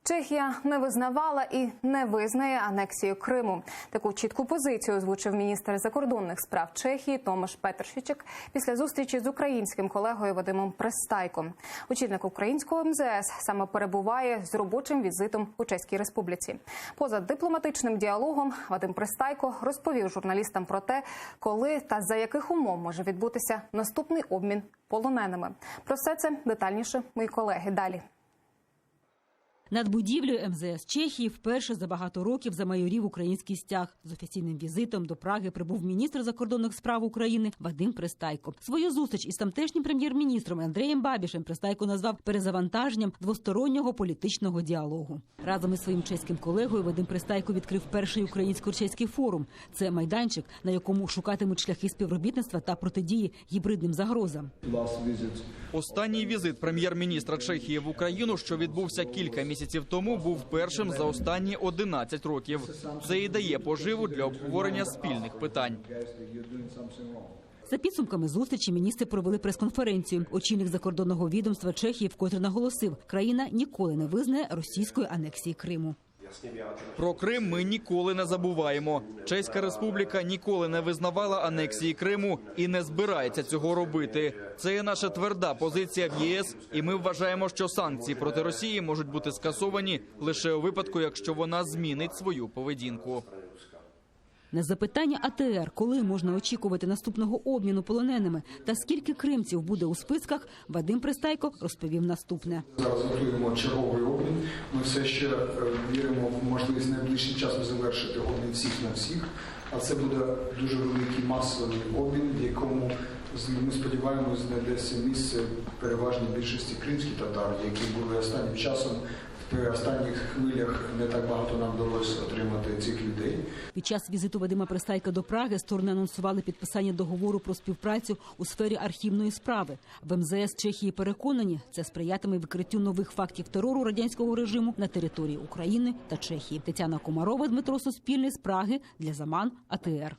Чехія не визнавала і не визнає анексію Криму. Таку чітку позицію озвучив міністр закордонних справ Чехії Томаш Петершичек після зустрічі з українським колегою Вадимом Пристайком. Очільник українського МЗС саме перебуває з робочим візитом у Чеській Республіці. Поза дипломатичним діалогом Вадим Пристайко розповів журналістам про те, коли та за яких умов може відбутися наступний обмін полоненими. Про все це детальніше мої колеги далі. Над будівлею МЗС Чехії вперше за багато років замайорів український стяг. З офіційним візитом до Праги прибув міністр закордонних справ України Вадим Пристайко. Свою зустріч із тамтешнім прем'єр-міністром Андреєм Бабішем Пристайко назвав перезавантаженням двостороннього політичного діалогу. Разом із своїм чеським колегою Вадим Пристайко відкрив перший українсько-чеський форум. Це майданчик, на якому шукатимуть шляхи співробітництва та протидії гібридним загрозам. Останній візит прем'єр-міністра Чехії в Україну, що відбувся кілька місяців тому, був першим за останні 11 років. Це і дає поживу для обговорення спільних питань. За підсумками зустрічі міністри провели прес-конференцію. Очільник закордонного відомства Чехії вкотре наголосив, країна ніколи не визнає російської анексії Криму. Про Крим ми ніколи не забуваємо. Чеська Республіка ніколи не визнавала анексії Криму і не збирається цього робити. Це є наша тверда позиція в ЄС, і ми вважаємо, що санкції проти Росії можуть бути скасовані лише у випадку, якщо вона змінить свою поведінку. На запитання АТР, коли можна очікувати наступного обміну полоненими та скільки кримців буде у списках, Вадим Пристайко розповів наступне. Зараз готуємо черговий обмін. Ми все ще віримо в можливість найближчим часом завершити обмін всіх на всіх. А це буде дуже великий масовий обмін, в якому, ми сподіваємося, знайдеться місце переважній більшості кримських татар, які були останнім часом. В останніх хвилях не так багато нам вдалося отримати цих людей. Під час візиту Вадима Пристайка до Праги сторони анонсували підписання договору про співпрацю у сфері архівної справи. В МЗС Чехії переконані, це сприятиме викриттю нових фактів терору радянського режиму на території України та Чехії. Тетяна Комарова, Дмитро Суспільний з Праги для Заман АТР.